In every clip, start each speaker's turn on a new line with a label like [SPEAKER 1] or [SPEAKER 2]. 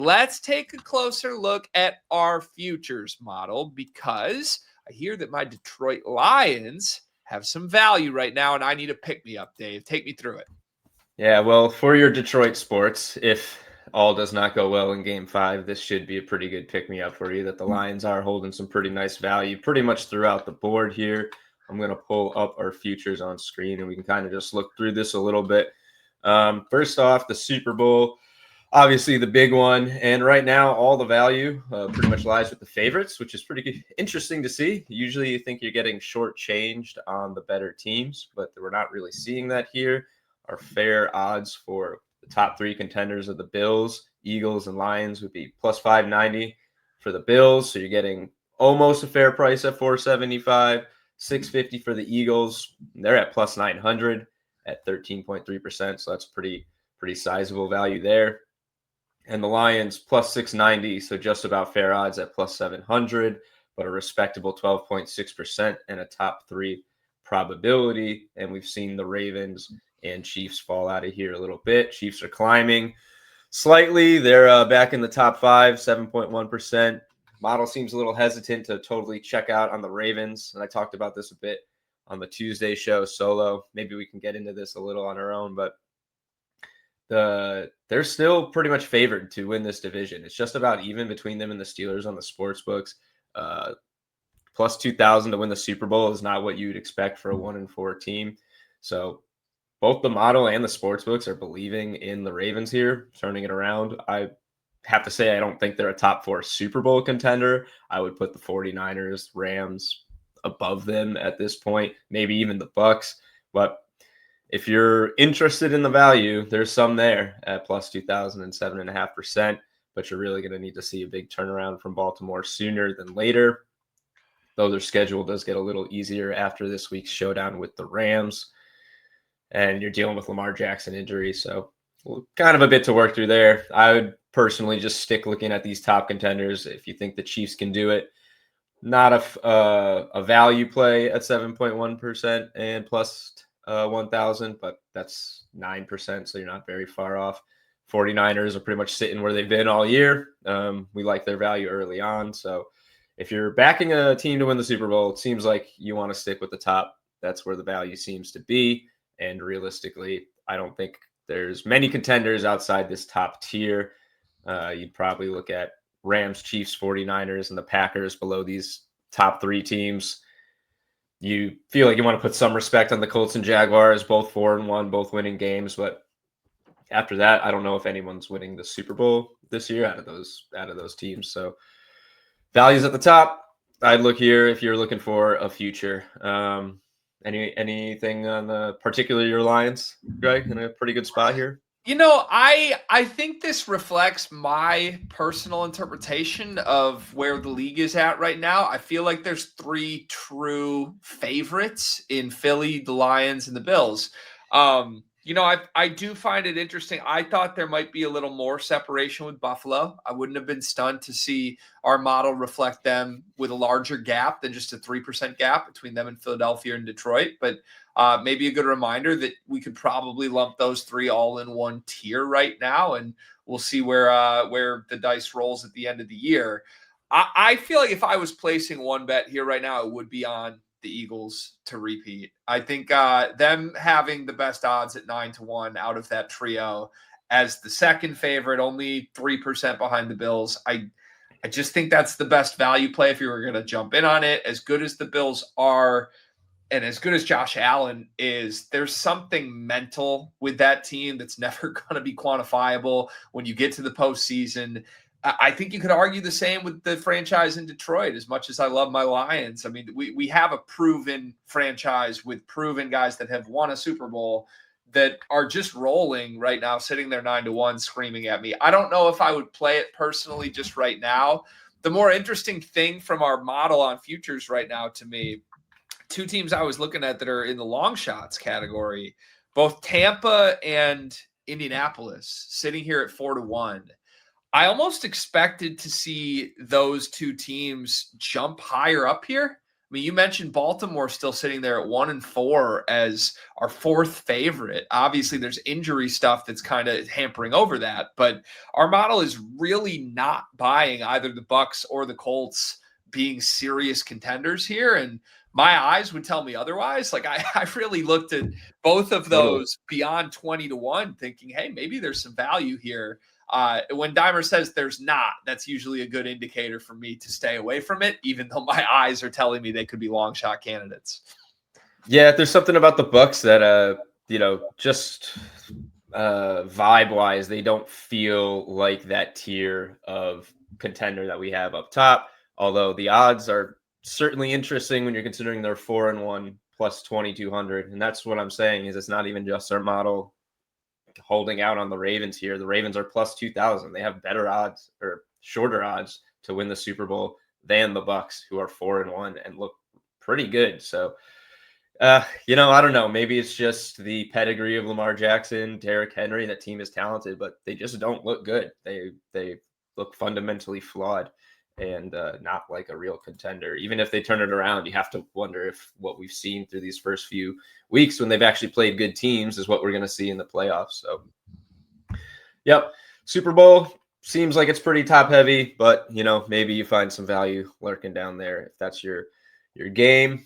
[SPEAKER 1] let's take a closer look at our futures model because I hear that my Detroit Lions have some value right now, and I need a pick-me-up, Dave. Take me through it.
[SPEAKER 2] Yeah, well, for your Detroit sports, if all does not go well in Game 5, this should be a pretty good pick-me-up for you, that the Lions are holding some pretty nice value pretty much throughout the board here. I'm going to pull up our futures on screen, and we can kind of just look through this a little bit. First off, the Super Bowl, obviously the big one. And right now, all the value pretty much lies with the favorites, which is pretty interesting to see. Usually you think you're getting shortchanged on the better teams, but we're not really seeing that here. Our fair odds for the top three contenders of the Bills, Eagles, and Lions would be plus 590 for the Bills. So you're getting almost a fair price at 475, 650 for the Eagles. They're at plus 900 at 13.3%. So that's pretty sizable value there. And the Lions plus 690, so just about fair odds at plus 700, but a respectable 12.6% and a top three probability. And we've seen the Ravens and Chiefs fall out of here a little bit. Chiefs are climbing slightly. They're back in the top five, 7.1%. Model seems a little hesitant to totally check out on the Ravens. And I talked about this a bit on the Tuesday show solo. Maybe we can get into this a little on our own, but they're still pretty much favored to win this division. It's just about even between them and the Steelers on the sports books. Plus 2,000 to win the Super Bowl is not what you'd expect for a 1-4 team. So both the model and the sports books are believing in the Ravens here, turning it around. I have to say I don't think they're a top four Super Bowl contender. I would put the 49ers, Rams above them at this point, maybe even the Bucs. But if you're interested in the value, there's some there at plus 2,000 and 7.5%, but you're really going to need to see a big turnaround from Baltimore sooner than later, though their schedule does get a little easier after this week's showdown with the Rams, and you're dealing with Lamar Jackson injury, so kind of a bit to work through there. I would personally just stick looking at these top contenders if you think the Chiefs can do it. Not a value play at 7.1% and plus 1,000, but that's 9%, so you're not very far off. 49ers are pretty much sitting where they've been all year. We like their value early on, so if you're backing a team to win the Super Bowl, it seems like you want to stick with the top. That's where the value seems to be, and realistically, I don't think there's many contenders outside this top tier. You'd probably look at Rams, Chiefs, 49ers, and the Packers below these top three teams. You feel like you want to put some respect on the Colts and Jaguars, both 4-1, both winning games. But after that, I don't know if anyone's winning the Super Bowl this year out of those teams. So values at the top. I'd look here if you're looking for a future. Anything on the particular your Lions, Greg, in a pretty good spot here?
[SPEAKER 1] You know, I think this reflects my personal interpretation of where the league is at right now. I feel like there's three true favorites in Philly, the Lions, and the Bills. You know, I do find it interesting. I thought there might be a little more separation with Buffalo. I wouldn't have been stunned to see our model reflect them with a larger gap than just a 3% gap between them and Philadelphia and Detroit. But maybe a good reminder that we could probably lump those three all in one tier right now, and we'll see where the dice rolls at the end of the year. I feel like if I was placing one bet here right now, it would be on the Eagles to repeat. I think them having the best odds at 9-1 out of that trio as the second favorite, only 3% behind the Bills. I just think that's the best value play if you were going to jump in on it. As good as the Bills are, and as good as Josh Allen is, there's something mental with that team that's never going to be quantifiable when you get to the postseason. I think you could argue the same with the franchise in Detroit, as much as I love my Lions. I mean, we have a proven franchise with proven guys that have won a Super Bowl that are just rolling right now, sitting there 9-1, screaming at me. I don't know if I would play it personally just right now. The more interesting thing from our model on futures right now to me, two teams I was looking at that are in the long shots category, both Tampa and Indianapolis, sitting here at 4-1. I almost expected to see those two teams jump higher up here. mean, you mentioned Baltimore still sitting there at 1-4 as our fourth favorite. Obviously, there's injury stuff that's kind of hampering over that, but our model is really not buying either the Bucs or the Colts being serious contenders here. And my eyes would tell me otherwise. Like I really looked at both of
[SPEAKER 2] Totally.
[SPEAKER 1] those beyond 20-1, thinking, hey, maybe there's some value here. When Dimer says there's not, that's usually a good indicator for me to stay away from it, even though my eyes are telling me they could be long shot candidates.
[SPEAKER 2] Yeah, there's something about the Bucs that just vibe wise, they don't feel like that tier of contender that we have up top. Although the odds are certainly interesting when you're considering they're 4-1 plus 2,200, and that's what I'm saying is it's not even just our model holding out on the Ravens here. The Ravens are plus 2,000. They have better odds or shorter odds to win the Super Bowl than the Bucs, who are 4-1 and look pretty good. So, I don't know. Maybe it's just the pedigree of Lamar Jackson, Derrick Henry. That team is talented, but they just don't look good. They look fundamentally flawed and not like a real contender. Even if they turn it around, you have to wonder if what we've seen through these first few weeks when they've actually played good teams is what we're going to see in the playoffs. So, yep, Super Bowl seems like it's pretty top heavy, but maybe you find some value lurking down there if that's your game.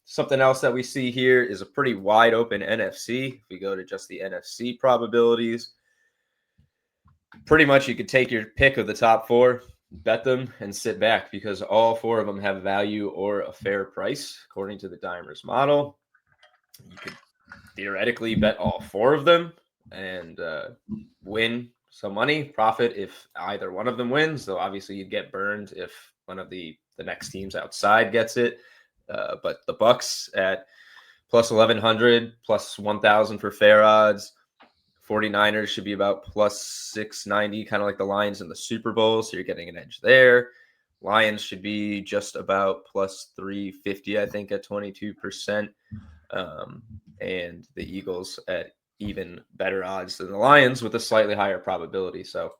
[SPEAKER 2] Something else that we see here is a pretty wide open NFC. If we go to just the NFC probabilities, pretty much you could take your pick of the top four, bet them, and sit back because all four of them have value or a fair price according to the Dimers model. You could theoretically bet all four of them and win some money, profit if either one of them wins. Though obviously you'd get burned if one of the next teams outside gets it. But the Bucs at plus 1,100, plus 1,000 for fair odds. 49ers should be about plus 690, kind of like the Lions in the Super Bowl. So you're getting an edge there. Lions should be just about plus 350, I think, at 22%. And the Eagles at even better odds than the Lions with a slightly higher probability. So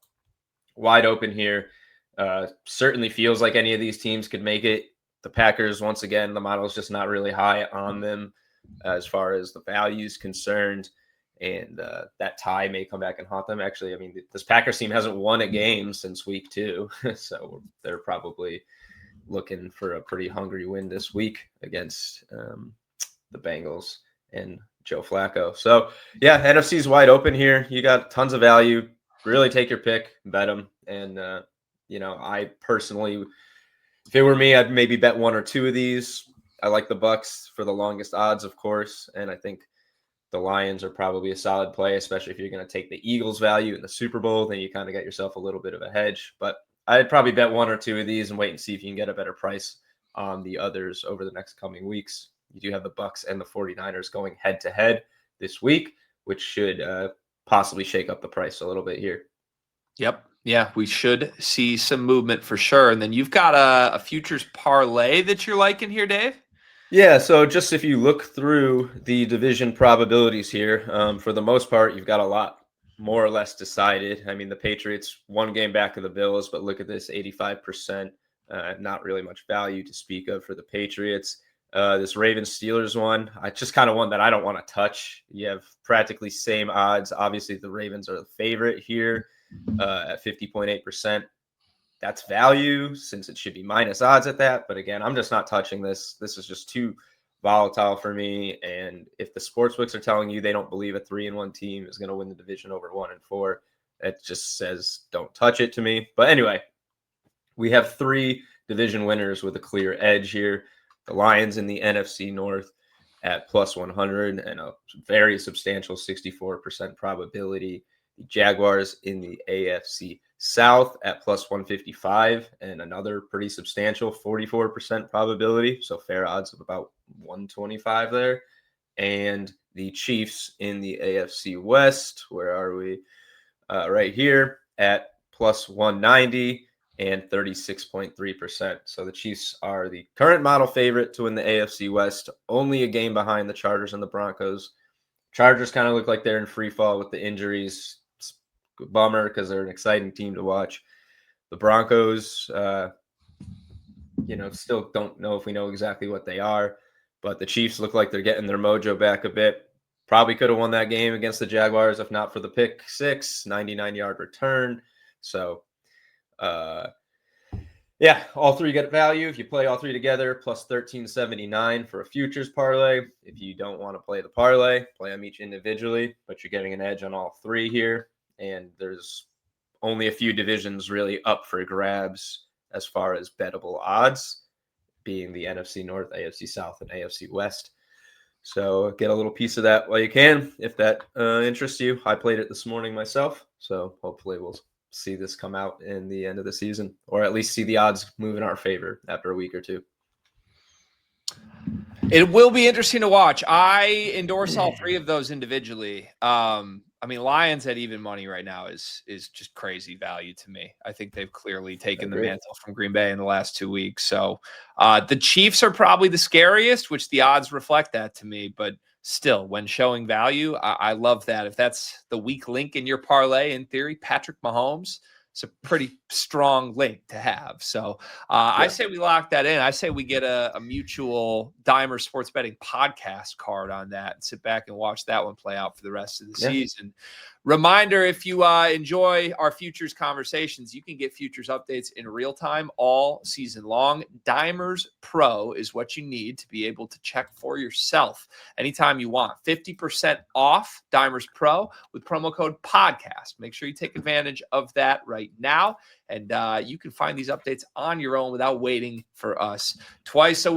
[SPEAKER 2] wide open here. Certainly feels like any of these teams could make it. The Packers, once again, the model is just not really high on them as far as the value is concerned. And that tie may come back and haunt them. Actually, I mean, this Packers team hasn't won a game since week 2. So they're probably looking for a pretty hungry win this week against the Bengals and Joe Flacco. So, yeah, NFC's wide open here. You got tons of value. Really take your pick, bet them. And, I personally, if it were me, I'd maybe bet one or two of these. I like the Bucs for the longest odds, of course. And I think the Lions are probably a solid play, especially if you're going to take the Eagles value in the Super Bowl. Then you kind of get yourself a little bit of a hedge. But I'd probably bet one or two of these and wait and see if you can get a better price on the others over the next coming weeks. You do have the Bucs and the 49ers going head-to-head this week, which should possibly shake up the price a little bit here.
[SPEAKER 1] Yep. Yeah, we should see some movement for sure. And then you've got a futures parlay that you're liking here, Dave?
[SPEAKER 2] Yeah, so just if you look through the division probabilities here, for the most part, you've got a lot more or less decided. I mean, the Patriots, one game back of the Bills, but look at this, 85%. Not really much value to speak of for the Patriots. This Ravens-Steelers one, I just kind of one that I don't want to touch. You have practically same odds. Obviously, the Ravens are the favorite here at 50.8%. That's value since it should be minus odds at that. But again, I'm just not touching this. This is just too volatile for me. And if the sportsbooks are telling you they don't believe a 3-1 team is going to win the division over 1-4, it just says don't touch it to me. But anyway, we have 3 division winners with a clear edge here. The Lions in the NFC North at plus 100 and a very substantial 64% probability. The Jaguars in the AFC South at plus 155 and another pretty substantial 44% probability. So fair odds of about 125 there. And the Chiefs in the AFC West, where are we? Right here at plus 190 and 36.3%. So the Chiefs are the current model favorite to win the AFC West, only a game behind the Chargers and the Broncos. Chargers kind of look like they're in free fall with the injuries. It's a bummer because they're an exciting team to watch. The Broncos, still don't know if we know exactly what they are. But the Chiefs look like they're getting their mojo back a bit. Probably could have won that game against the Jaguars if not for the pick six, 99-yard return. So, yeah, all three get value. If you play all three together, plus 1379 for a futures parlay. If you don't want to play the parlay, play them each individually, but you're getting an edge on all three here. And there's only a few divisions really up for grabs as far as bettable odds, being the NFC North, AFC South, and AFC West. So get a little piece of that while you can, if that interests you. I played it this morning myself, so hopefully we'll see this come out in the end of the season, or at least see the odds move in our favor after a week or two.
[SPEAKER 1] It will be interesting to watch. I endorse all three of those individually. Lions at even money right now is just crazy value to me. I think they've clearly taken the mantle from Green Bay in the last 2 weeks. So the Chiefs are probably the scariest, which the odds reflect that to me. But still, when showing value, I love that. If that's the weak link in your parlay, in theory, Patrick Mahomes, it's a pretty strong link to have. So I say we lock that in. I say we get a mutual Dimer Sports Betting podcast card on that and sit back and watch that one play out for the rest of the season. Reminder, if you enjoy our futures conversations, you can get futures updates in real time all season long. Dimers Pro is what you need to be able to check for yourself anytime you want. 50% off Dimers Pro with promo code podcast. Make sure you take advantage of that right now. And you can find these updates on your own without waiting for us twice a week.